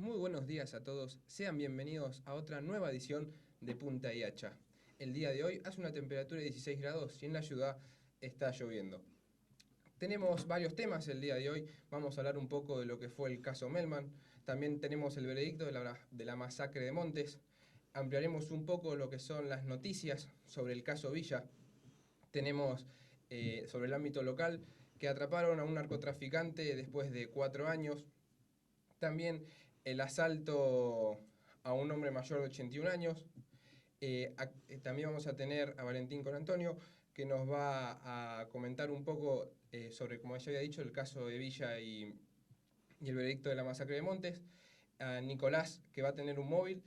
Muy buenos días a todos, sean bienvenidos a otra nueva edición de Punta y Hacha. El día de hoy hace una temperatura de 16 grados y en la ciudad está lloviendo. Tenemos varios temas el día de hoy, vamos a hablar un poco de lo que fue el caso Melman, también tenemos el veredicto de la masacre de Montes, ampliaremos un poco lo que son las noticias sobre el caso Villa, tenemos sobre el ámbito local que atraparon a un narcotraficante después de 4 años, también el asalto a un hombre mayor de 81 años. También vamos a tener a Valentín con Antonio, que nos va a comentar un poco sobre, como ya había dicho, el caso de Villa y el veredicto de la masacre de Montes. A Nicolás, que va a tener un móvil.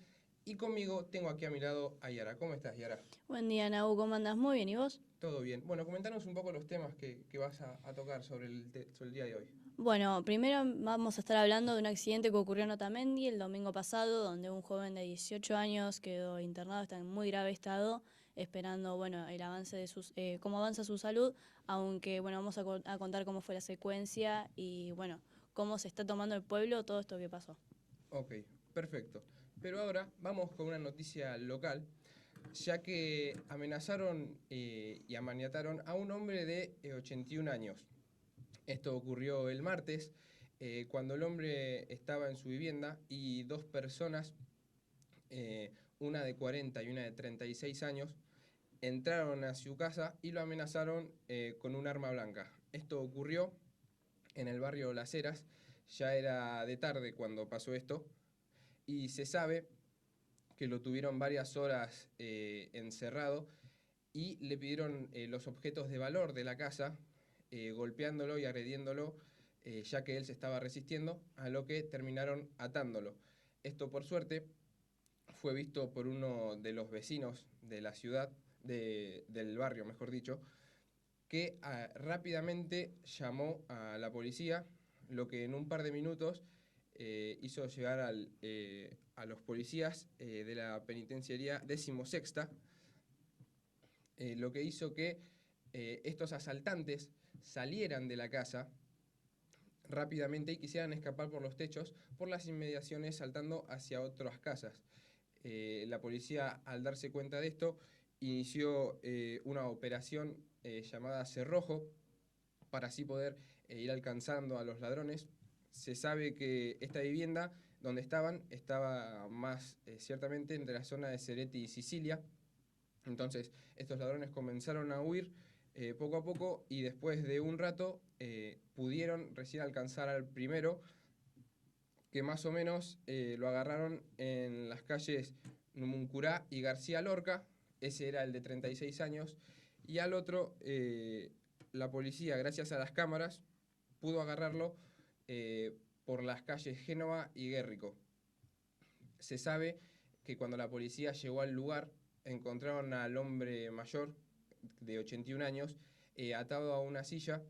Y conmigo tengo aquí a mi lado a Yara. ¿Cómo estás, Yara? Buen día, Nau, ¿cómo andás? Muy bien, ¿y vos? Todo bien. Bueno, comentanos un poco los temas que vas a tocar sobre sobre el día de hoy. Bueno, primero vamos a estar hablando de un accidente que ocurrió en Otamendi el domingo pasado, donde un joven de 18 años quedó internado, está en muy grave estado, esperando, bueno, el avance de cómo avanza su salud, aunque, bueno, vamos a contar cómo fue la secuencia y, bueno, cómo se está tomando el pueblo todo esto que pasó. Ok, perfecto. Pero ahora vamos con una noticia local, ya que amenazaron y amaniataron a un hombre de 81 años. Esto ocurrió el martes, cuando el hombre estaba en su vivienda y dos personas, una de 40 y una de 36 años, entraron a su casa y lo amenazaron con un arma blanca. Esto ocurrió en el barrio Las Heras, ya era de tarde cuando pasó esto, y se sabe que lo tuvieron varias horas encerrado y le pidieron los objetos de valor de la casa, golpeándolo y agrediéndolo, ya que él se estaba resistiendo, a lo que terminaron atándolo. Esto, por suerte, fue visto por uno de los vecinos de la ciudad, del barrio, mejor dicho, que rápidamente llamó a la policía, lo que en un par de minutos hizo llegar a los policías de la penitenciaría 16ª, lo que hizo que estos asaltantes salieran de la casa rápidamente y quisieran escapar por los techos, por las inmediaciones, saltando hacia otras casas. La policía, al darse cuenta de esto, inició una operación llamada Cerrojo, para así poder ir alcanzando a los ladrones. Se sabe que esta vivienda donde estaban estaba más ciertamente entre la zona de Cereti y Sicilia. Entonces estos ladrones comenzaron a huir poco a poco y después de un rato pudieron recién alcanzar al primero, que más o menos lo agarraron en las calles Numuncurá y García Lorca. Ese era el de 36 años. Y al otro, la policía, gracias a las cámaras, pudo agarrarlo por las calles Génova y Guerrico. Se sabe que cuando la policía llegó al lugar, encontraron al hombre mayor de 81 años atado a una silla,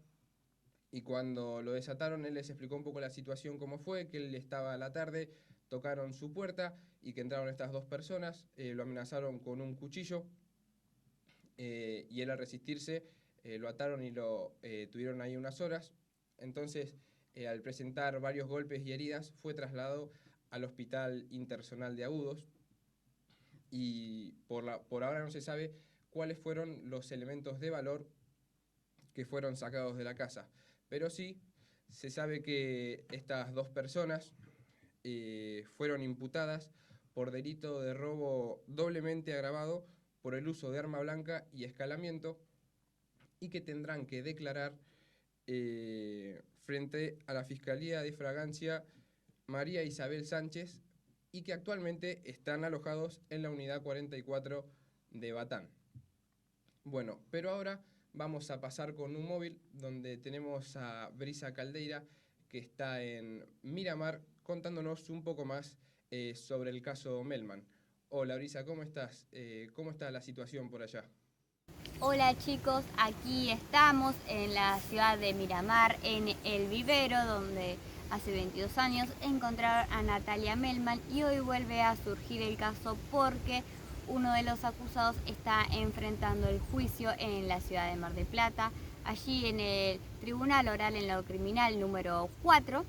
y cuando lo desataron él les explicó un poco la situación, cómo fue, que él estaba a la tarde, tocaron su puerta y que entraron estas dos personas, lo amenazaron con un cuchillo y él, al resistirse, lo ataron y lo tuvieron ahí unas horas. Entonces, al presentar varios golpes y heridas, fue trasladado al Hospital Interzonal de Agudos, y por ahora no se sabe cuáles fueron los elementos de valor que fueron sacados de la casa, pero sí se sabe que estas dos personas fueron imputadas por delito de robo doblemente agravado por el uso de arma blanca y escalamiento, y que tendrán que declarar frente a la Fiscalía de Fragancia María Isabel Sánchez, y que actualmente están alojados en la unidad 44 de Batán. Bueno, pero ahora vamos a pasar con un móvil donde tenemos a Brisa Caldeira, que está en Miramar, contándonos un poco más sobre el caso Melman. Hola Brisa, ¿cómo estás? ¿Cómo está la situación por allá? Hola chicos, aquí estamos en la ciudad de Miramar, en El Vivero, donde hace 22 años encontraron a Natalia Melman, y hoy vuelve a surgir el caso porque uno de los acusados está enfrentando el juicio en la ciudad de Mar del Plata, allí en el Tribunal Oral en lo Criminal número 4.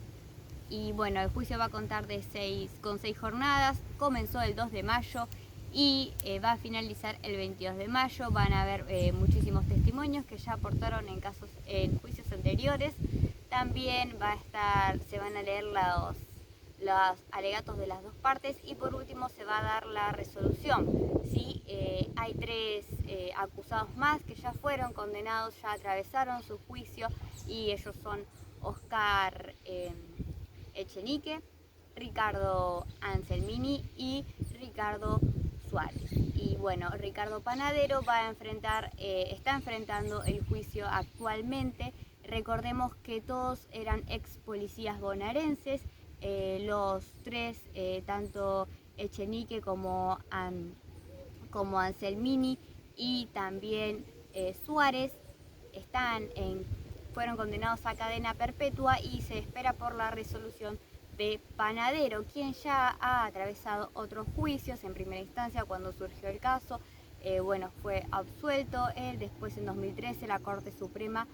y bueno, el juicio va a contar con 6 jornadas, comenzó el 2 de mayo y va a finalizar el 22 de mayo. Van a haber muchísimos testimonios que ya aportaron en juicios anteriores. También se van a leer los alegatos de las dos partes y por último se va a dar la resolución. ¿Sí? Hay 3 acusados más que ya fueron condenados, ya atravesaron su juicio y ellos son Oscar Echenique, Ricardo Anselmini y Ricardo Suárez. Y bueno, Ricardo Panadero está enfrentando el juicio actualmente. Recordemos que todos eran ex policías bonaerenses, los 3, tanto Echenique como Anselmini y también Suárez, fueron condenados a cadena perpetua y se espera por la resolución de Panadero, quien ya ha atravesado otros juicios. En primera instancia, cuando surgió el caso, fue absuelto él. Después, en 2013, la Corte Suprema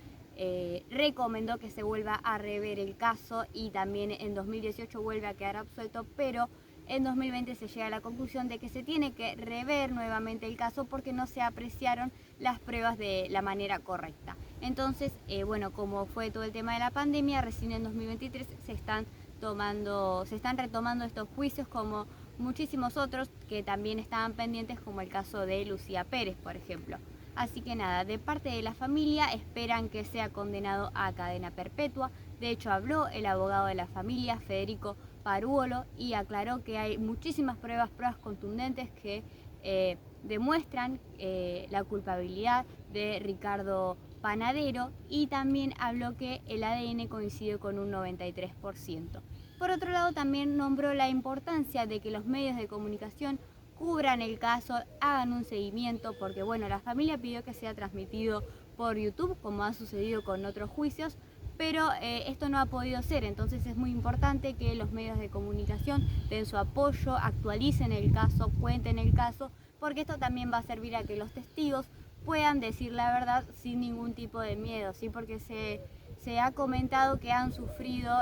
recomendó que se vuelva a rever el caso y también en 2018 vuelve a quedar absuelto, pero en 2020 se llega a la conclusión de que se tiene que rever nuevamente el caso porque no se apreciaron las pruebas de la manera correcta. Entonces, como fue todo el tema de la pandemia, recién en 2023 se están retomando estos juicios, como muchísimos otros que también estaban pendientes, como el caso de Lucía Pérez, por ejemplo. Así que nada, de parte de la familia esperan que sea condenado a cadena perpetua. De hecho, habló el abogado de la familia, Federico Paruolo, y aclaró que hay muchísimas pruebas contundentes que demuestran la culpabilidad de Ricardo Panadero, y también habló que el ADN coincidió con un 93%. Por otro lado, también nombró la importancia de que los medios de comunicación cubran el caso, hagan un seguimiento, porque la familia pidió que sea transmitido por YouTube, como ha sucedido con otros juicios, pero esto no ha podido ser. Entonces es muy importante que los medios de comunicación den su apoyo, actualicen el caso, cuenten el caso, porque esto también va a servir a que los testigos puedan decir la verdad sin ningún tipo de miedo, ¿sí? Porque se ha comentado que han sufrido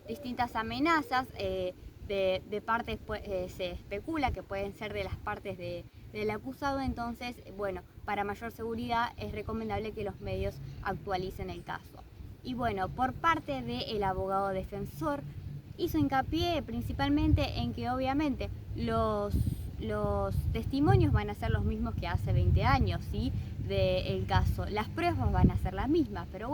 distintas amenazas de partes, se especula que pueden ser de las partes del acusado. Entonces, para mayor seguridad es recomendable que los medios actualicen el caso. Y por parte del abogado defensor, hizo hincapié principalmente en que obviamente los testimonios van a ser los mismos que hace 20 años, ¿sí? Del caso. Las pruebas van a ser las mismas, pero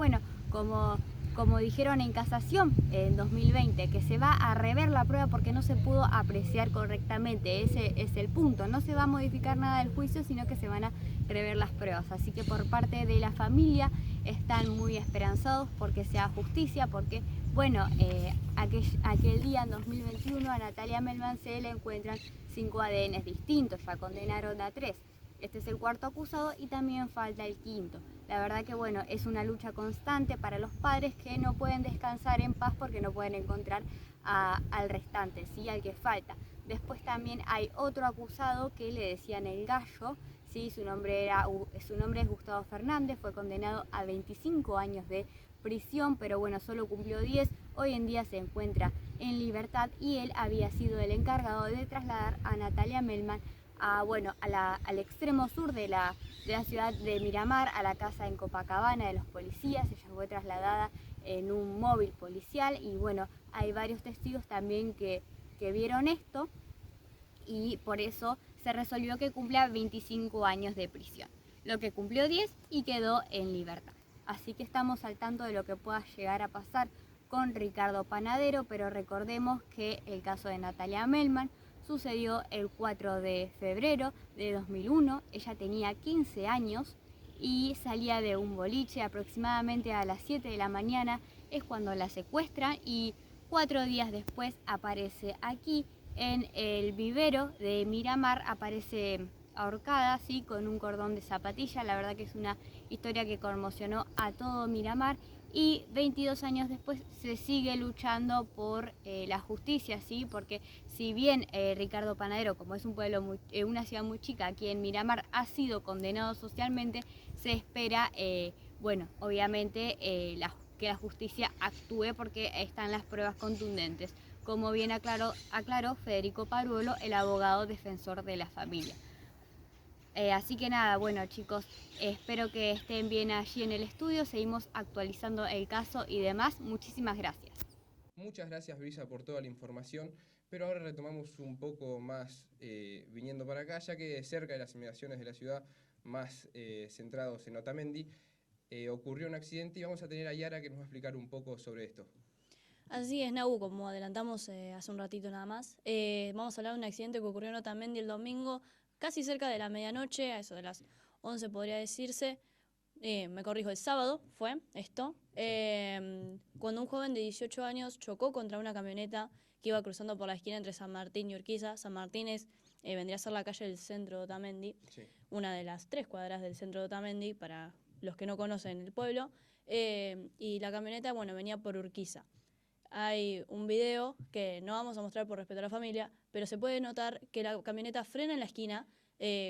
como dijeron en casación en 2020, que se va a rever la prueba porque no se pudo apreciar correctamente. Ese es el punto. No se va a modificar nada del juicio, sino que se van a rever las pruebas. Así que por parte de la familia están muy esperanzados porque sea justicia, porque aquel día en 2021 a Natalia Melman se le encuentran 5 ADNs distintos, ya condenaron a 3. Este es el 4º acusado y también falta el 5º. La verdad que es una lucha constante para los padres que no pueden descansar en paz porque no pueden encontrar al restante, ¿sí? Al que falta. Después también hay otro acusado que le decían el Gallo, ¿sí? Su nombre es Gustavo Fernández, fue condenado a 25 años de prisión, pero solo cumplió 10. Hoy en día se encuentra en libertad y él había sido el encargado de trasladar a Natalia Melman al extremo sur de la ciudad de Miramar, a la casa en Copacabana de los policías. Ella fue trasladada en un móvil policial y hay varios testigos también que vieron esto, y por eso se resolvió que cumpla 25 años de prisión, lo que cumplió 10 y quedó en libertad. Así que estamos al tanto de lo que pueda llegar a pasar con Ricardo Panadero, pero recordemos que el caso de Natalia Melman sucedió el 4 de febrero de 2001. Ella tenía 15 años y salía de un boliche aproximadamente a las 7 de la mañana. Es cuando la secuestran y 4 días después aparece aquí en el vivero de Miramar, aparece ahorcada, ¿sí? Con un cordón de zapatilla. La verdad que es una historia que conmocionó a todo Miramar. Y 22 años después se sigue luchando por la justicia, ¿sí? Porque si bien Ricardo Panadero, como es un pueblo, una ciudad muy chica, aquí en Miramar, ha sido condenado socialmente, se espera, obviamente, que la justicia actúe porque están las pruebas contundentes, como bien aclaró Federico Paruolo, el abogado defensor de la familia. Así que nada, bueno chicos, espero que estén bien allí en el estudio, seguimos actualizando el caso y demás. Muchísimas gracias. Muchas gracias, Brisa, por toda la información, pero ahora retomamos un poco más viniendo para acá, ya que cerca de las inmediaciones de la ciudad, más centrados en Otamendi, ocurrió un accidente y vamos a tener a Yara que nos va a explicar un poco sobre esto. Así es, Nau, como adelantamos hace un ratito nada más. Vamos a hablar de un accidente que ocurrió en Otamendi el domingo, casi cerca de la medianoche, a eso de las 11 podría decirse. Me corrijo, el sábado fue esto, cuando un joven de 18 años chocó contra una camioneta que iba cruzando por la esquina entre San Martín y Urquiza. San Martín vendría a ser la calle del centro de Otamendi, Sí. una de las 3 cuadras del centro de Otamendi, para los que no conocen el pueblo, y la camioneta, bueno, venía por Urquiza. Hay un video que no vamos a mostrar por respeto a la familia, pero se puede notar que la camioneta frena en la esquina,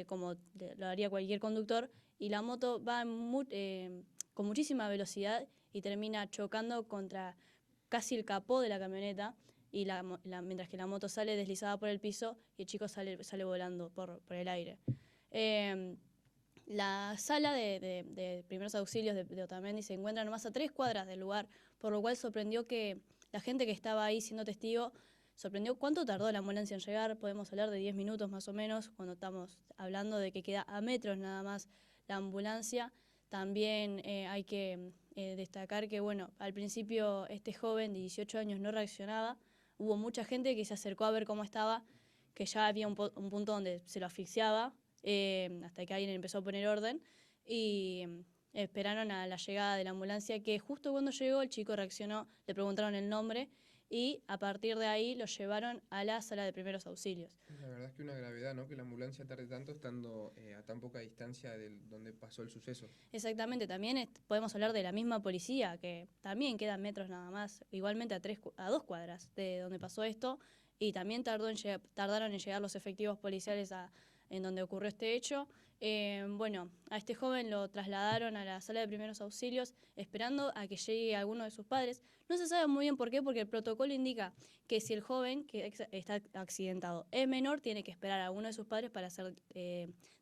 como lo haría cualquier conductor, y la moto va con muchísima velocidad y termina chocando contra casi el capó de la camioneta, y mientras que la moto sale deslizada por el piso y el chico sale volando por el aire. La sala de primeros auxilios de Otamendi se encuentra nomás a 3 cuadras del lugar, por lo cual sorprendió que la gente que estaba ahí siendo testigo, sorprendió cuánto tardó la ambulancia en llegar. Podemos hablar de 10 minutos más o menos, cuando estamos hablando de que queda a metros nada más la ambulancia. También hay que destacar que, bueno, al principio este joven de 18 años no reaccionaba. Hubo mucha gente que se acercó a ver cómo estaba, que ya había un punto donde se lo asfixiaba, hasta que alguien empezó a poner orden, y esperaron a la llegada de la ambulancia, que justo cuando llegó el chico reaccionó, le preguntaron el nombre y a partir de ahí lo llevaron a la sala de primeros auxilios. La verdad es que una gravedad, ¿no? Que la ambulancia tarde tanto estando a tan poca distancia de donde pasó el suceso. Exactamente, también podemos hablar de la misma policía, que también queda metros nada más, igualmente a 2 cuadras de donde pasó esto, y también tardaron en llegar los efectivos policiales en donde ocurrió este hecho. Bueno, a este joven lo trasladaron a la sala de primeros auxilios esperando a que llegue alguno de sus padres. No se sabe muy bien por qué, porque el protocolo indica que si el joven que está accidentado es menor, tiene que esperar a alguno de sus padres para ser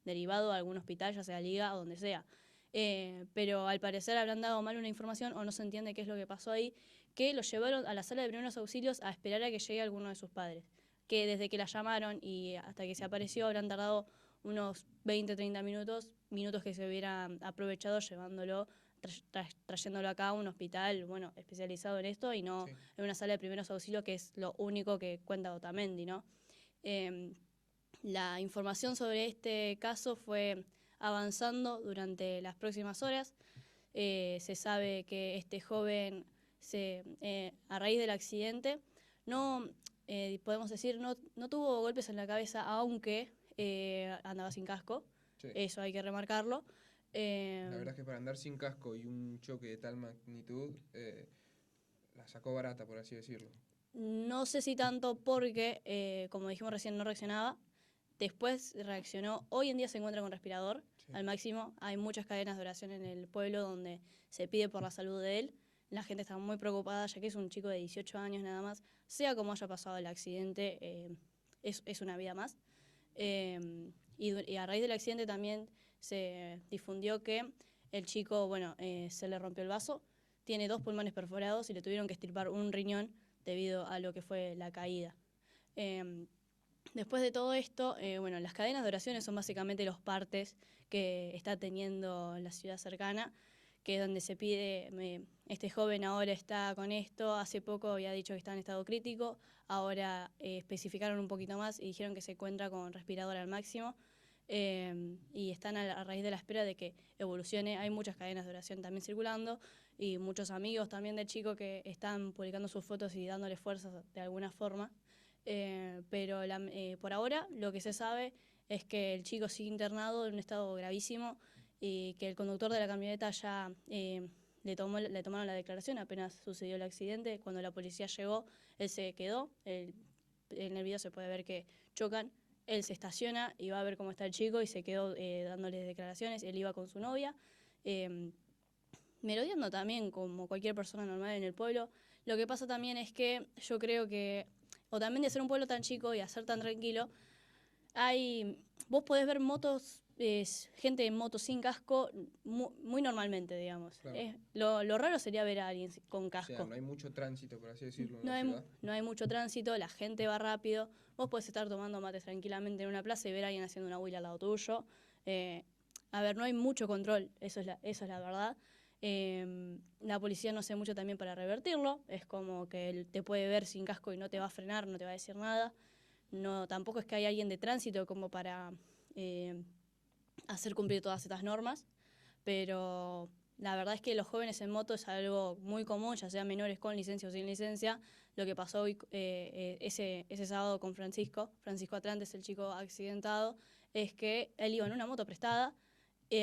derivado a algún hospital, ya sea Liga o donde sea. Pero al parecer habrán dado mal una información o no se entiende qué es lo que pasó ahí, que lo llevaron a la sala de primeros auxilios a esperar a que llegue alguno de sus padres, que desde que la llamaron y hasta que se apareció habrán tardado unos 20-30 minutos que se hubieran aprovechado llevándolo, trayéndolo acá a un hospital, bueno, especializado en esto y no en una sala de primeros auxilios, que es lo único que cuenta Otamendi, ¿no? La información sobre este caso fue avanzando durante las próximas horas. Se sabe que este joven, a raíz del accidente, no podemos decir, no tuvo golpes en la cabeza, aunque andaba sin casco. Sí. Eso hay que remarcarlo. La verdad es que para andar sin casco y un choque de tal magnitud, la sacó barata, por así decirlo. No sé si tanto porque, como dijimos recién, no reaccionaba. Después reaccionó. Hoy en día se encuentra con respirador al máximo. Hay muchas cadenas de oración en el pueblo donde se pide por la salud de él. La gente está muy preocupada, ya que es un chico de 18 años nada más. Sea como haya pasado el accidente, es una vida más. Y a raíz del accidente también se difundió que el chico, bueno, se le rompió el vaso, tiene 2 pulmones perforados y le tuvieron que extirpar un riñón debido a lo que fue la caída. Después de todo esto, bueno, las cadenas de oraciones son básicamente los partes que está teniendo la ciudad cercana, que es donde se pide, este joven ahora está con esto, hace poco había dicho que está en estado crítico, ahora especificaron un poquito más y dijeron que se encuentra con respirador al máximo, y están a raíz de la espera de que evolucione. Hay muchas cadenas de oración también circulando y muchos amigos también del chico que están publicando sus fotos y dándole fuerzas de alguna forma. Pero por ahora lo que se sabe es que el chico sigue internado en un estado gravísimo y que el conductor de la camioneta ya le tomaron la declaración apenas sucedió el accidente. Cuando la policía llegó, él se quedó. En el video se puede ver que chocan. Él se estaciona y va a ver cómo está el chico y se quedó dándoles declaraciones. Él iba con su novia. merodeando también como cualquier persona normal en el pueblo. Lo que pasa también es que yo creo que, o también de ser un pueblo tan chico y hacer tan tranquilo, vos podés ver motos, gente en moto sin casco muy normalmente, digamos. Claro. Lo raro sería ver a alguien con O sea, casco. no hay mucho tránsito, por así decirlo, en No la hay, ciudad. no hay mucho tránsito, la gente va rápido. Vos podés estar tomando mates tranquilamente en una plaza y ver a alguien haciendo una huila al lado tuyo. A ver, no hay mucho control, eso es la verdad. La policía no hace mucho también para revertirlo. Es como que él te puede ver sin casco y no te va a frenar, no te va a decir nada. No, tampoco es que hay alguien de tránsito como para hacer cumplir todas estas normas, pero la verdad es que los jóvenes en moto es algo muy común, ya sean menores con licencia o sin licencia. Lo que pasó hoy, ese sábado con Francisco Atlantes, el chico accidentado, es que él iba en una moto prestada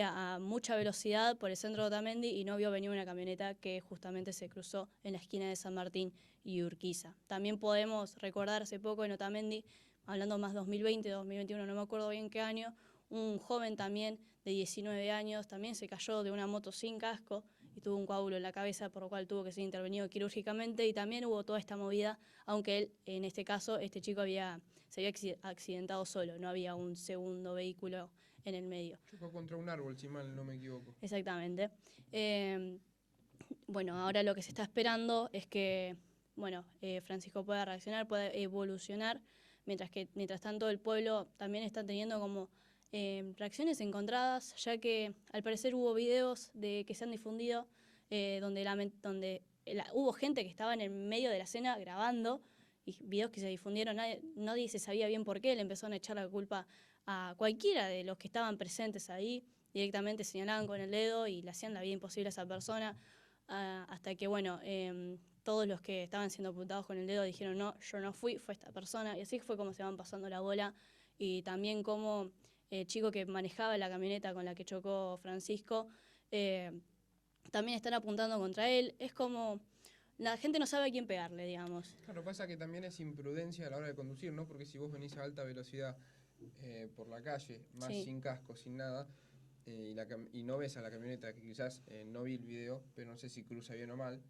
a mucha velocidad por el centro de Otamendi y no vio venir una camioneta que justamente se cruzó en la esquina de San Martín y Urquiza. También podemos recordar hace poco en Otamendi, hablando más 2020, 2021, no me acuerdo bien qué año, un joven también de 19 años también se cayó de una moto sin casco y tuvo un coágulo en la cabeza, por lo cual tuvo que ser intervenido quirúrgicamente, y también hubo toda esta movida, aunque él, en este caso, este chico se había accidentado solo, no había un segundo vehículo en el medio. Chocó contra un árbol, si mal no me equivoco. Exactamente. Bueno, ahora lo que se está esperando es que Francisco pueda reaccionar, pueda evolucionar, mientras tanto el pueblo también está teniendo como reacciones encontradas, ya que al parecer hubo videos que se han difundido donde hubo gente que estaba en el medio de la escena grabando, y videos que se difundieron, nadie se sabía bien por qué, le empezaron a echar la culpa a cualquiera de los que estaban presentes ahí, directamente señalaban con el dedo y le hacían la vida imposible a esa persona, hasta que, todos los que estaban siendo apuntados con el dedo dijeron, no, yo no fui, fue esta persona, y así fue como se van pasando la bola, y también como el chico que manejaba la camioneta con la que chocó Francisco, también están apuntando contra él. Es como, la gente no sabe a quién pegarle, digamos. Claro, pasa que también es imprudencia a la hora de conducir, ¿no? Porque si vos venís a alta velocidad por la calle, más Sí. sin casco, sin nada, y no ves a la camioneta, que quizás no vi el video, pero no sé si cruza bien o mal.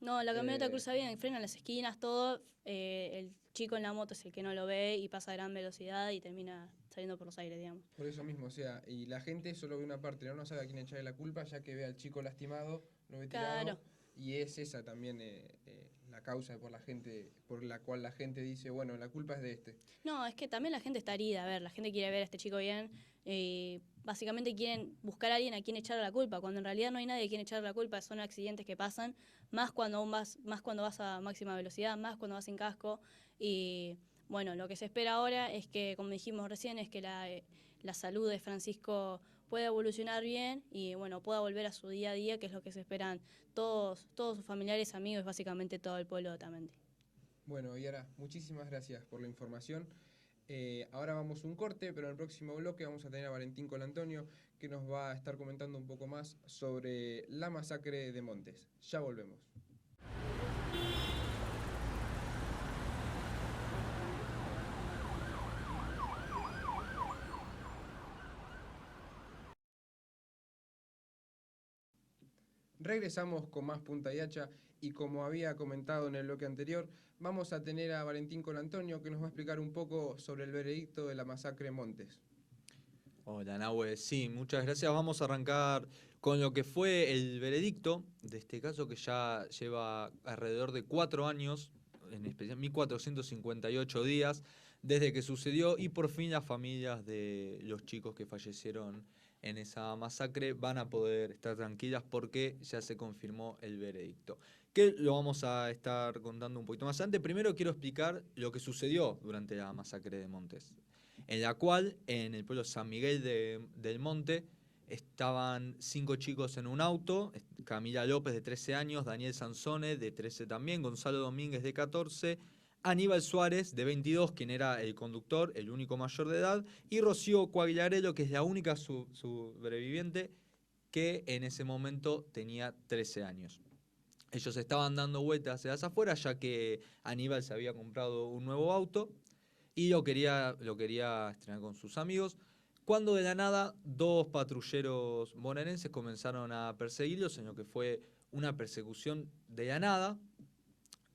No, la camioneta cruza bien, frena en las esquinas, todo. El chico en la moto es el que no lo ve y pasa a gran velocidad y termina saliendo por los aires, digamos. Por eso mismo, o sea, y la gente solo ve una parte, no sabe a quién echarle la culpa, ya que ve al chico lastimado, lo ve tirado. Claro. Y es esa también la causa por la cual la gente dice, bueno, la culpa es de este. No, es que también la gente está herida, a ver, la gente quiere ver a este chico bien, básicamente quieren buscar a alguien a quien echarle la culpa, cuando en realidad no hay nadie a quien echarle la culpa, son accidentes que pasan, más cuando vas a máxima velocidad, más cuando vas sin casco, y bueno, lo que se espera ahora es que, como dijimos recién, es que la salud de Francisco pueda evolucionar bien y bueno, pueda volver a su día a día, que es lo que se esperan todos sus familiares, amigos, básicamente todo el pueblo de Otamendi. Bueno, Yara, muchísimas gracias por la información. Ahora vamos a un corte, pero en el próximo bloque vamos a tener a Valentín Colantonio, que nos va a estar comentando un poco más sobre la masacre de Montes. Ya volvemos. Regresamos con más Punta y Hacha, y como había comentado en el bloque anterior, vamos a tener a Valentín Colantonio, que nos va a explicar un poco sobre el veredicto de la masacre Montes. Hola, Nahue. Sí, muchas gracias. Vamos a arrancar con lo que fue el veredicto de este caso, que ya lleva alrededor de 4 años, en especial 1458 días, desde que sucedió, y por fin las familias de los chicos que fallecieron en esa masacre van a poder estar tranquilas porque ya se confirmó el veredicto. Que lo vamos a estar contando un poquito más adelante. Primero quiero explicar lo que sucedió durante la masacre de Montes, en la cual, en el pueblo San Miguel del Monte, estaban 5 chicos en un auto: Camila López, de 13 años, Daniel Sansone, de 13 también, Gonzalo Domínguez, de 14, Aníbal Suárez, de 22, quien era el conductor, el único mayor de edad, y Rocío Coagliarello, que es la única sobreviviente, que en ese momento tenía 13 años. Ellos estaban dando vueltas hacia las afueras, ya que Aníbal se había comprado un nuevo auto y lo quería estrenar con sus amigos, cuando de la nada 2 patrulleros bonaerenses comenzaron a perseguirlos, en lo que fue una persecución de la nada,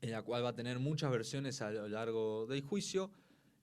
en la cual va a tener muchas versiones a lo largo del juicio,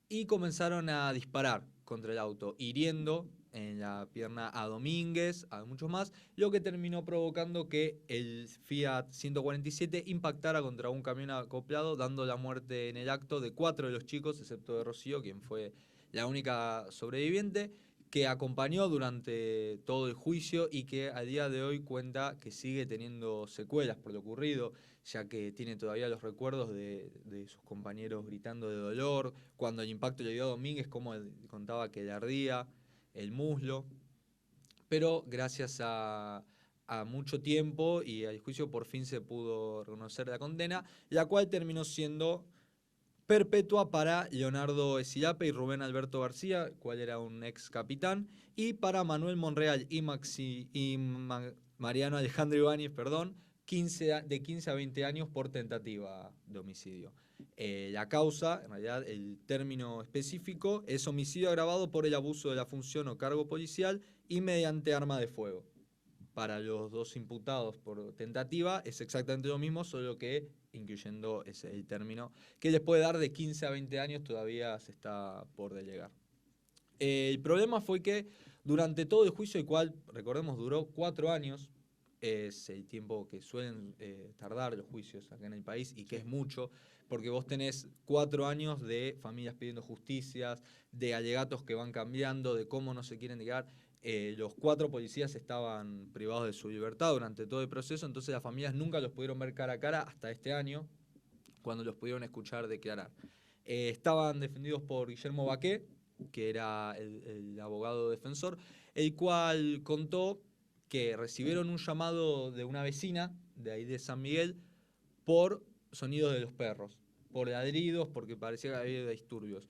y comenzaron a disparar contra el auto, hiriendo en la pierna a Domínguez, a muchos más, lo que terminó provocando que el Fiat 147 impactara contra un camión acoplado, dando la muerte en el acto de 4 de los chicos, excepto de Rocío, quien fue la única sobreviviente, que acompañó durante todo el juicio y que a día de hoy cuenta que sigue teniendo secuelas por lo ocurrido, ya que tiene todavía los recuerdos de sus compañeros gritando de dolor, cuando el impacto le dio a Domínguez, como él contaba que le ardía el muslo, pero gracias a mucho tiempo y al juicio por fin se pudo reconocer la condena, la cual terminó siendo perpetua para Leonardo Esilape y Rubén Alberto García, cual era un ex capitán, y para Manuel Monreal y Mariano Alejandro Ibáñez, de 15 a 20 años por tentativa de homicidio. La causa, en realidad el término específico, es homicidio agravado por el abuso de la función o cargo policial y mediante arma de fuego. Para los 2 imputados por tentativa es exactamente lo mismo, solo que incluyendo el término que les puede dar de 15 a 20 años, todavía se está por delegar. El problema fue que durante todo el juicio, el cual, recordemos, duró 4 años, es el tiempo que suelen tardar los juicios acá en el país, y que es mucho, porque vos tenés 4 años de familias pidiendo justicias, de alegatos que van cambiando, de cómo no se quieren llegar. Los 4 policías estaban privados de su libertad durante todo el proceso, entonces las familias nunca los pudieron ver cara a cara hasta este año, cuando los pudieron escuchar declarar. Estaban defendidos por Guillermo Baqué, que era el abogado defensor, el cual contó que recibieron un llamado de una vecina de ahí de San Miguel por sonidos de los perros, por ladridos, porque parecía que había disturbios.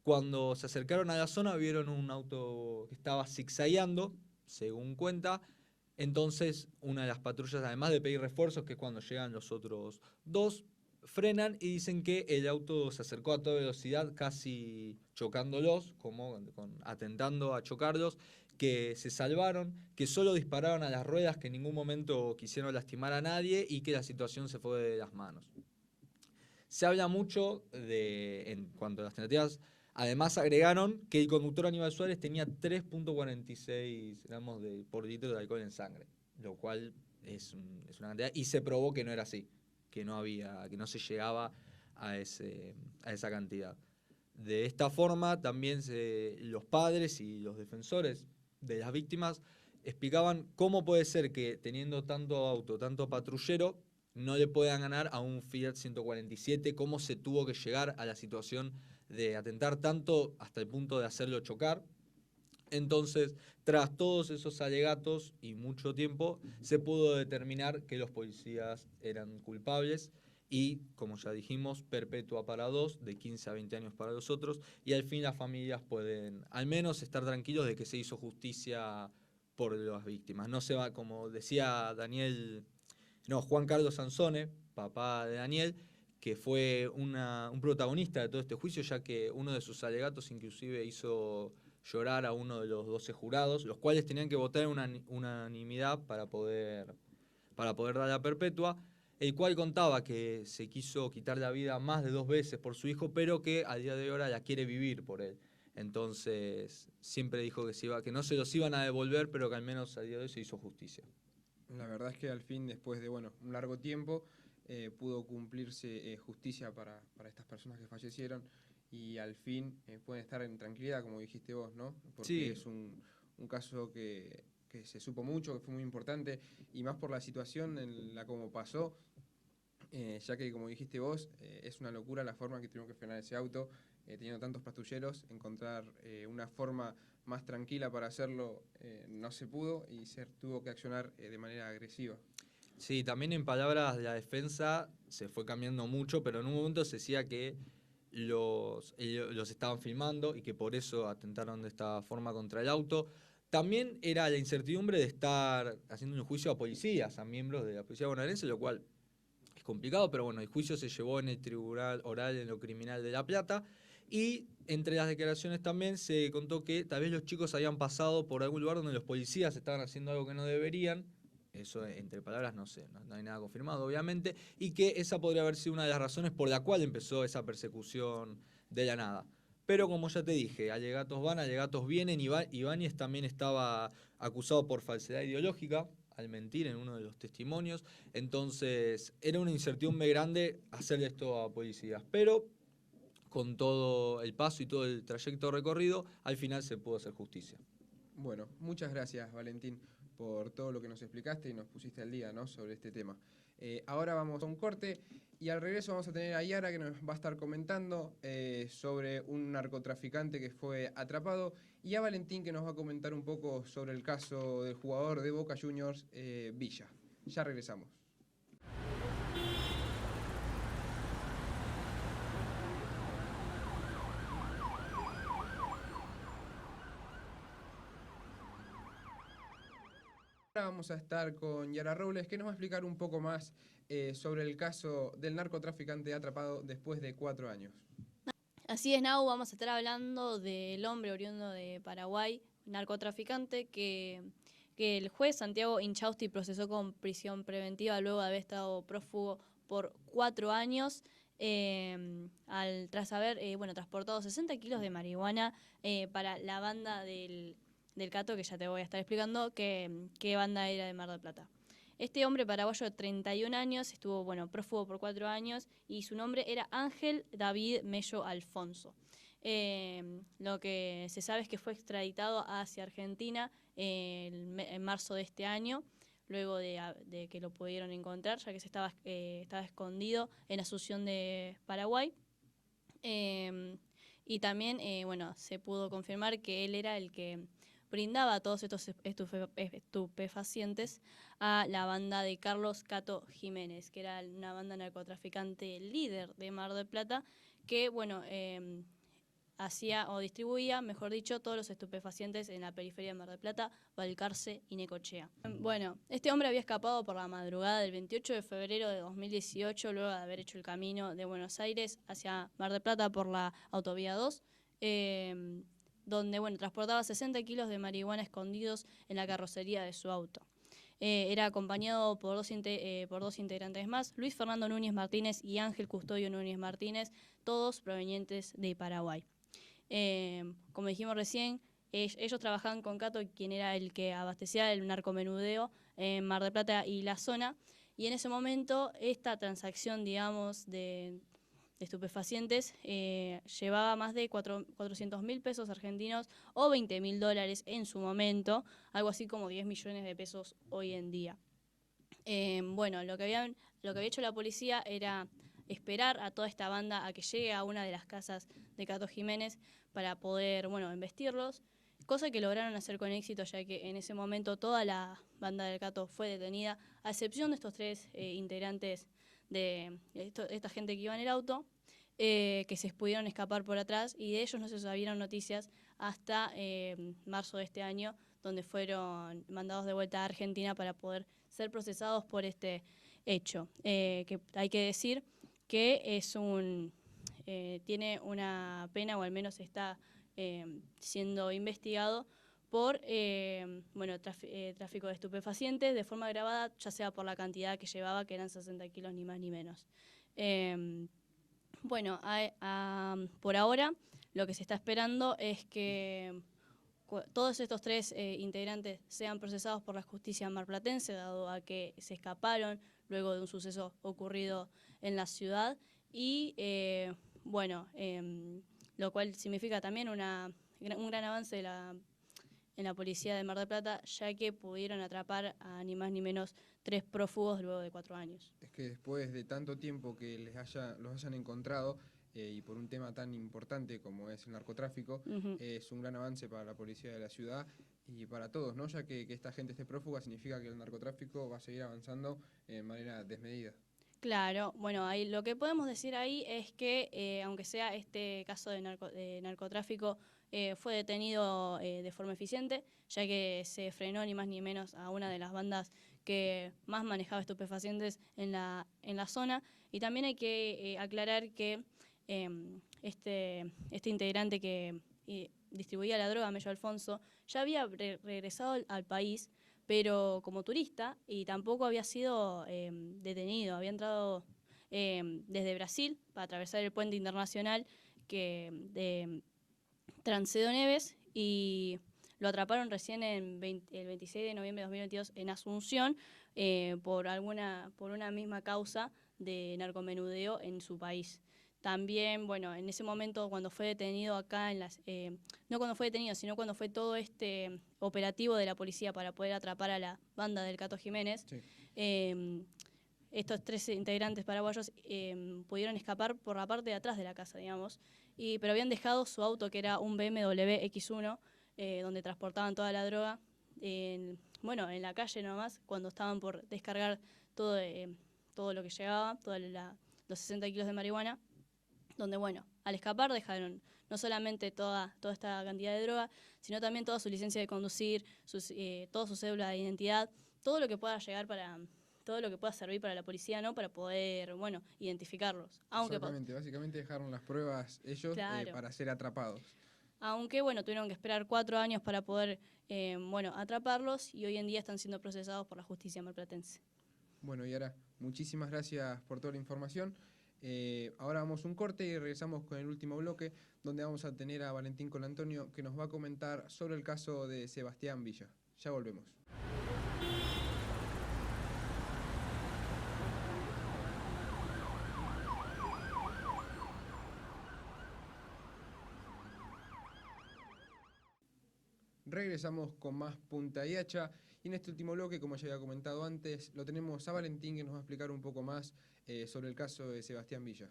Cuando se acercaron a la zona vieron un auto que estaba zigzagueando, según cuenta. Entonces una de las patrullas, además de pedir refuerzos, que es cuando llegan los otros 2, frenan y dicen que el auto se acercó a toda velocidad, casi chocándolos, atentando a chocarlos, que se salvaron, que solo dispararon a las ruedas, que en ningún momento quisieron lastimar a nadie y que la situación se fue de las manos. Se habla mucho en cuanto a las tentativas. Además agregaron que el conductor Aníbal Suárez tenía 3.46 gramos por litro de alcohol en sangre, lo cual es una cantidad, y se probó que no era así, que no se llegaba a esa cantidad. De esta forma también los padres y los defensores de las víctimas explicaban cómo puede ser que teniendo tanto auto, tanto patrullero, no le puedan ganar a un Fiat 147, cómo se tuvo que llegar a la situación de atentar tanto hasta el punto de hacerlo chocar. Entonces, tras todos esos alegatos y mucho tiempo, se pudo determinar que los policías eran culpables y, como ya dijimos, perpetua para 2, de 15 a 20 años para los otros, y al fin las familias pueden al menos estar tranquilos de que se hizo justicia por las víctimas. No se va, como decía Juan Carlos Sansone, papá de Daniel, que fue un protagonista de todo este juicio, ya que uno de sus alegatos inclusive hizo llorar a uno de los 12 jurados, los cuales tenían que votar en unanimidad para poder dar la perpetua, el cual contaba que se quiso quitar la vida más de 2 veces por su hijo, pero que a día de hoy la quiere vivir por él. Entonces siempre dijo que no se los iban a devolver, pero que al menos a día de hoy se hizo justicia. La verdad es que al fin, después de un largo tiempo, pudo cumplirse justicia para estas personas que fallecieron, y al fin pueden estar en tranquilidad, como dijiste vos, ¿no? Porque sí, es un caso que se supo mucho, que fue muy importante, y más por la situación en la como pasó, ya que, como dijiste vos, es una locura la forma que tuvieron que frenar ese auto, teniendo tantos patrulleros. Encontrar una forma más tranquila para hacerlo no se pudo, y se tuvo que accionar de manera agresiva. Sí, también en palabras de la defensa se fue cambiando mucho, pero en un momento se decía que los estaban filmando y que por eso atentaron de esta forma contra el auto. También era la incertidumbre de estar haciendo un juicio a policías, a miembros de la policía bonaerense, lo cual es complicado, pero bueno, el juicio se llevó en el tribunal oral en lo criminal de La Plata, Y entre las declaraciones también se contó que tal vez los chicos habían pasado por algún lugar donde los policías estaban haciendo algo que no deberían. Eso entre palabras no sé, no hay nada confirmado obviamente, y que esa podría haber sido una de las razones por la cual empezó esa persecución de la nada. Pero como ya te dije, allegatos van, allegatos vienen. Ibáñez también estaba acusado por falsedad ideológica al mentir en uno de los testimonios. Entonces era una incertidumbre grande hacerle esto a policías. Pero con todo el paso y todo el trayecto recorrido, al final se pudo hacer justicia. Bueno, muchas gracias, Valentín, por todo lo que nos explicaste y nos pusiste al día, ¿no?, sobre este tema. Ahora vamos a un corte y al regreso vamos a tener a Yara, que nos va a estar comentando sobre un narcotraficante que fue atrapado, y a Valentín, que nos va a comentar un poco sobre el caso del jugador de Boca Juniors, Villa. Ya regresamos. Ahora vamos a estar con Yara Robles, que nos va a explicar un poco más sobre el caso del narcotraficante atrapado después de 4 años. Así es, Nau, vamos a estar hablando del hombre oriundo de Paraguay, narcotraficante, que el juez Santiago Inchausti procesó con prisión preventiva luego de haber estado prófugo por 4 años, tras haber transportado 60 kilos de marihuana para la banda del Cato, que ya te voy a estar explicando qué banda era de Mar del Plata. Este hombre paraguayo de 31 años estuvo prófugo por 4 años y su nombre era Ángel David Mello Alfonso. Lo que se sabe es que fue extraditado hacia Argentina en marzo de este año, luego de que lo pudieron encontrar, ya que estaba escondido en Asunción de Paraguay. Y también se pudo confirmar que él era el que brindaba todos estos estupefacientes a la banda de Carlos Cato Jiménez, que era una banda narcotraficante líder de Mar del Plata, que hacía o distribuía, mejor dicho, todos los estupefacientes en la periferia de Mar del Plata, Balcarce y Necochea. Bueno, este hombre había escapado por la madrugada del 28 de febrero de 2018, luego de haber hecho el camino de Buenos Aires hacia Mar del Plata por la autovía 2, donde transportaba 60 kilos de marihuana escondidos en la carrocería de su auto. Era acompañado por dos integrantes más, Luis Fernando Núñez Martínez y Ángel Custodio Núñez Martínez, todos provenientes de Paraguay. Como dijimos recién, ellos trabajaban con Cato, quien era el que abastecía el narcomenudeo en Mar del Plata y la zona, y en ese momento esta transacción, digamos, de estupefacientes llevaba más de 400.000 pesos argentinos o $20.000 en su momento, algo así como 10 millones de pesos hoy en día. Lo que había hecho la policía era esperar a toda esta banda a que llegue a una de las casas de Cato Jiménez para poder investirlos, cosa que lograron hacer con éxito, ya que en ese momento toda la banda del Cato fue detenida, a excepción de estos 3 integrantes de esta gente que iba en el auto, que se pudieron escapar por atrás, y de ellos no se sabieron noticias hasta marzo de este año, donde fueron mandados de vuelta a Argentina para poder ser procesados por este hecho. Que hay que decir que tiene una pena, o al menos está siendo investigado por tráfico de estupefacientes de forma agravada, ya sea por la cantidad que llevaba, que eran 60 kilos ni más ni menos. Por ahora lo que se está esperando es que todos estos 3 integrantes sean procesados por la justicia marplatense, dado a que se escaparon luego de un suceso ocurrido en la ciudad, y lo cual significa también un gran avance en la policía de Mar del Plata, ya que pudieron atrapar a ni más ni menos 3 prófugos luego de 4 años. Es que después de tanto tiempo que los hayan encontrado, y por un tema tan importante como es el narcotráfico, es un gran avance para la policía de la ciudad y para todos, ¿no? Ya que esta gente esté prófuga significa que el narcotráfico va a seguir avanzando de manera desmedida. Claro, ahí lo que podemos decir ahí es que aunque sea este caso de narcotráfico, fue detenido de forma eficiente, ya que se frenó ni más ni menos a una de las bandas que más manejaba estupefacientes en la zona. Y también hay que aclarar que este integrante que distribuía la droga, Mello Alfonso, ya había regresado al país, pero como turista, y tampoco había sido detenido. Había entrado desde Brasil para atravesar el puente internacional de Trancedo Neves, y lo atraparon recién el 26 de noviembre de 2022 en Asunción por una misma causa de narcomenudeo en su país. También, bueno, en ese momento cuando fue detenido acá, no cuando fue detenido, sino cuando fue todo este operativo de la policía para poder atrapar a la banda del Cato Jiménez, Sí. estos 13 integrantes paraguayos pudieron escapar por la parte de atrás de la casa, digamos, pero habían dejado su auto, que era un BMW X1, donde transportaban toda la droga, en la calle nomás, cuando estaban por descargar todo lo que llegaba, los 60 kilos de marihuana, donde, al escapar dejaron no solamente toda esta cantidad de droga, sino también toda su licencia de conducir, toda su cédula de identidad, todo lo que pueda servir para la policía, ¿no? Para poder, identificarlos. Exactamente, básicamente dejaron las pruebas ellos Claro. para ser atrapados. Aunque, tuvieron que esperar 4 años para poder, atraparlos, y hoy en día están siendo procesados por la justicia marplatense. Bueno, Yara, muchísimas gracias por toda la información. Ahora vamos a un corte y regresamos con el último bloque, donde vamos a tener a Valentín Colantonio, que nos va a comentar sobre el caso de Sebastián Villa. Ya volvemos. Regresamos con más Punta y Hacha, y en este último bloque, como ya había comentado antes, lo tenemos a Valentín, que nos va a explicar un poco más sobre el caso de Sebastián Villa.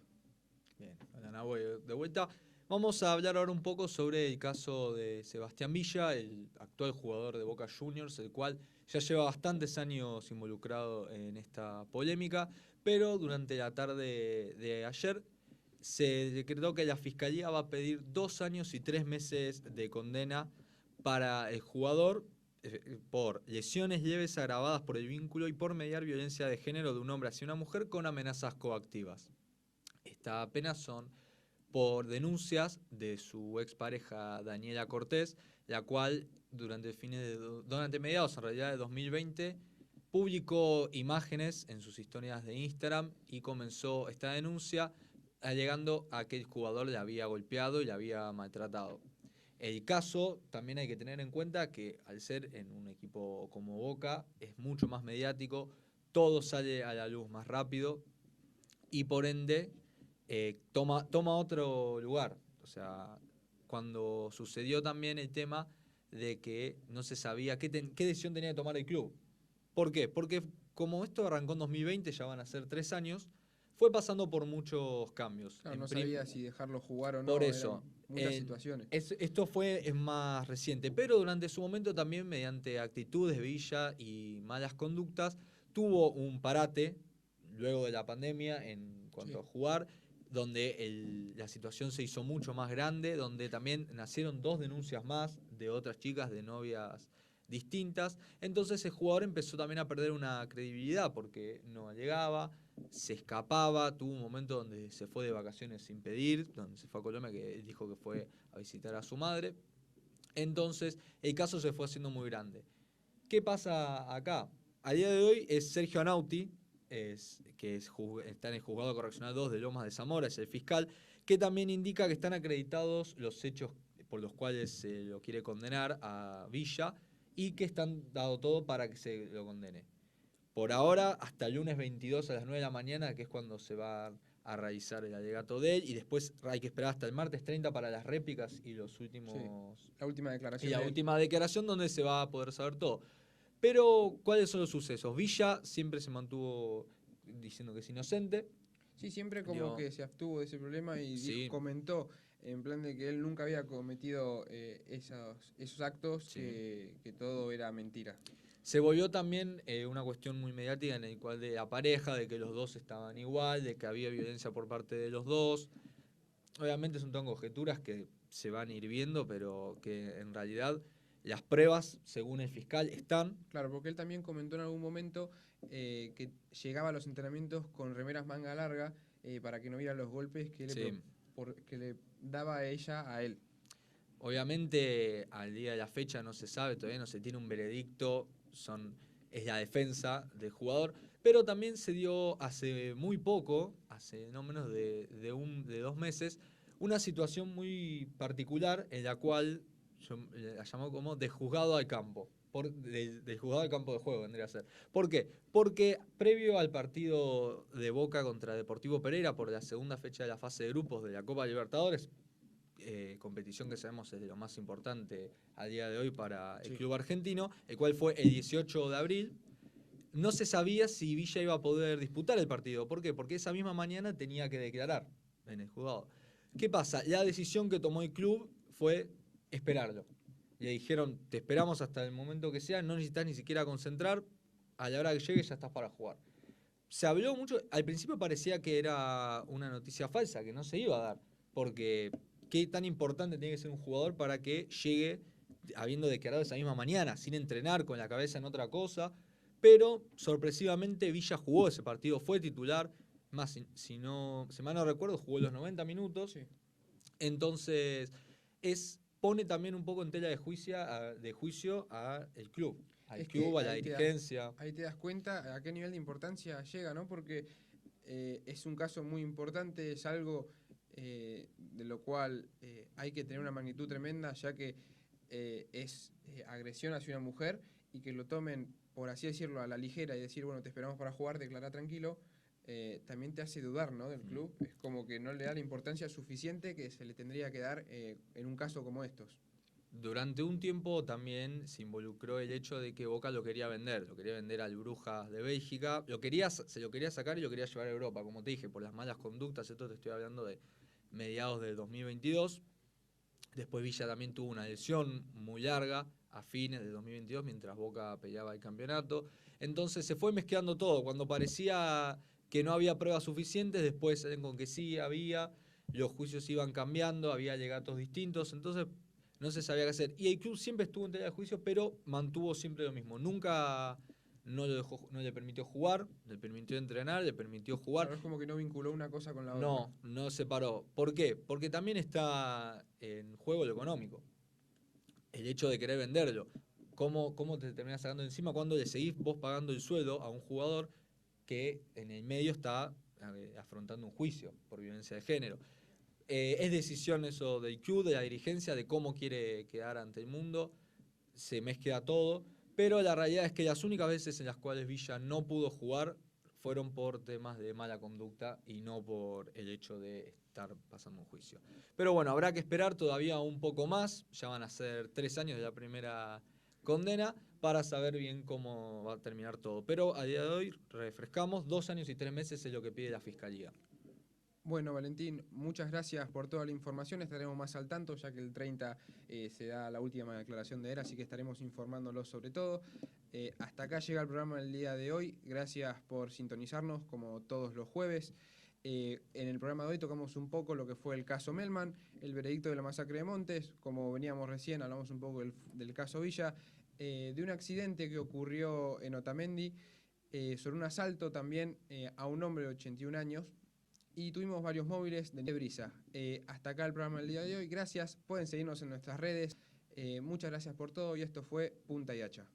Bien, hola Nahue, de vuelta. Vamos a hablar ahora un poco sobre el caso de Sebastián Villa, el actual jugador de Boca Juniors, el cual ya lleva bastantes años involucrado en esta polémica, pero durante la tarde de ayer se decretó que la Fiscalía va a pedir 2 años y 3 meses de condena para el jugador por lesiones leves agravadas por el vínculo y por mediar violencia de género de un hombre hacia una mujer con amenazas coactivas. Estas penas son por denuncias de su expareja Daniela Cortés, la cual durante mediados en realidad de 2020 publicó imágenes en sus historias de Instagram y comenzó esta denuncia alegando a que el jugador le había golpeado y le había maltratado. El caso también hay que tener en cuenta que al ser en un equipo como Boca es mucho más mediático, todo sale a la luz más rápido y por ende toma otro lugar. O sea, cuando sucedió también el tema de que no se sabía qué decisión tenía que tomar el club. ¿Por qué? Porque como esto arrancó en 2020, ya van a ser 3 años, fue pasando por muchos cambios. Claro, no sabía si dejarlo jugar o no. Por eso. Eran muchas situaciones. Esto es más reciente, pero durante su momento también, mediante actitudes de Villa y malas conductas, tuvo un parate luego de la pandemia en cuanto a jugar, donde la situación se hizo mucho más grande, donde también nacieron 2 denuncias más de otras chicas, de novias distintas. Entonces el jugador empezó también a perder una credibilidad porque no llegaba, se escapaba, tuvo un momento donde se fue de vacaciones sin pedir, donde se fue a Colombia, que él dijo que fue a visitar a su madre. Entonces el caso se fue haciendo muy grande. ¿Qué pasa acá? A día de hoy es Sergio Anauti, está en el Juzgado Correccional 2 de Lomas de Zamora, es el fiscal, que también indica que están acreditados los hechos por los cuales se lo quiere condenar a Villa y que están dado todo para que se lo condene. Por ahora, hasta el lunes 22 a las 9 de la mañana, que es cuando se va a realizar el alegato de él, y después hay que esperar hasta el martes 30 para las réplicas y los últimos... Sí, la última declaración. Y la última declaración donde se va a poder saber todo. Pero, ¿cuáles son los sucesos? Villa siempre se mantuvo diciendo que es inocente. Sí, siempre como que se abstuvo de ese problema y comentó en plan de que él nunca había cometido esos actos, que todo era mentira. Se volvió también una cuestión muy mediática en la cual de la pareja, de que los dos estaban igual, de que había violencia por parte de los dos. Obviamente son todas conjeturas que se van a ir viendo, pero que en realidad las pruebas, según el fiscal, están. Claro, porque él también comentó en algún momento que llegaba a los entrenamientos con remeras manga larga para que no viera los golpes que que le daba a ella a él. Obviamente, al día de la fecha no se sabe, todavía no se tiene un veredicto, es la defensa del jugador, pero también se dio hace muy poco, hace no menos de 2 meses, una situación muy particular en la cual yo la llamó como de juzgado al campo. Del juzgado al campo de juego vendría a ser. ¿Por qué? Porque previo al partido de Boca contra Deportivo Pereira por la segunda fecha de la fase de grupos de la Copa Libertadores, competición que sabemos es de lo más importante a día de hoy para el club argentino, el cual fue el 18 de abril, no se sabía si Villa iba a poder disputar el partido. ¿Por qué? Porque esa misma mañana tenía que declarar en el juzgado. ¿Qué pasa? La decisión que tomó el club fue esperarlo. Le dijeron, te esperamos hasta el momento que sea, no necesitas ni siquiera concentrar, a la hora que llegue ya estás para jugar. Se habló mucho, al principio parecía que era una noticia falsa, que no se iba a dar, porque qué tan importante tiene que ser un jugador para que llegue habiendo declarado esa misma mañana, sin entrenar, con la cabeza en otra cosa, pero sorpresivamente Villa jugó ese partido, fue titular, más si mal no recuerdo, jugó los 90 minutos, Sí. Entonces pone también un poco en tela de juicio a el club, Es que a la dirigencia. Ahí te das cuenta a qué nivel de importancia llega, ¿no? Porque es un caso muy importante, es algo de lo cual hay que tener una magnitud tremenda, ya que es agresión hacia una mujer y que lo tomen, por así decirlo, a la ligera y decir, bueno, te esperamos para jugar, declara tranquilo, también te hace dudar, ¿no? Del club. Es como que no le da la importancia suficiente que se le tendría que dar en un caso como estos. Durante un tiempo también se involucró el hecho de que Boca lo quería vender al Brujas de Bélgica, se lo quería sacar y lo quería llevar a Europa, como te dije, por las malas conductas. Esto te estoy hablando de mediados del 2022. Después Villa también tuvo una lesión muy larga a fines de 2022 mientras Boca peleaba el campeonato. Entonces se fue mezclando todo. Cuando parecía que no había pruebas suficientes, después salen con que sí había, los juicios iban cambiando, había alegatos distintos, entonces no se sabía qué hacer. Y el club siempre estuvo en tela de juicio, pero mantuvo siempre lo mismo. Nunca no le permitió jugar, le permitió entrenar, le permitió jugar. Claro, es como que no vinculó una cosa con la otra. No separó. ¿Por qué? Porque también está en juego lo económico. El hecho de querer venderlo. ¿Cómo te terminás sacando encima cuando le seguís vos pagando el sueldo a un jugador que en el medio está afrontando un juicio por violencia de género? Es decisión eso del club, de la dirigencia, de cómo quiere quedar ante el mundo. Se mezcla todo. Pero la realidad es que las únicas veces en las cuales Villa no pudo jugar fueron por temas de mala conducta y no por el hecho de estar pasando un juicio. Pero bueno, habrá que esperar todavía un poco más. Ya van a ser 3 años de la primera condena para saber bien cómo va a terminar todo. Pero a día de hoy, refrescamos, 2 años y 3 meses es lo que pide la Fiscalía. Bueno, Valentín, muchas gracias por toda la información. Estaremos más al tanto, ya que el 30 se da la última declaración de él, así que estaremos informándolos sobre todo. Hasta acá llega el programa del día de hoy. Gracias por sintonizarnos, como todos los jueves. En el programa de hoy tocamos un poco lo que fue el caso Melman, el veredicto de la masacre de Montes. Como veníamos recién, hablamos un poco del caso Villa, de un accidente que ocurrió en Otamendi, sobre un asalto también a un hombre de 81 años. Y tuvimos varios móviles de Brisa. Hasta acá el programa del día de hoy. Gracias. Pueden seguirnos en nuestras redes. Muchas gracias por todo y esto fue Punta y Hacha.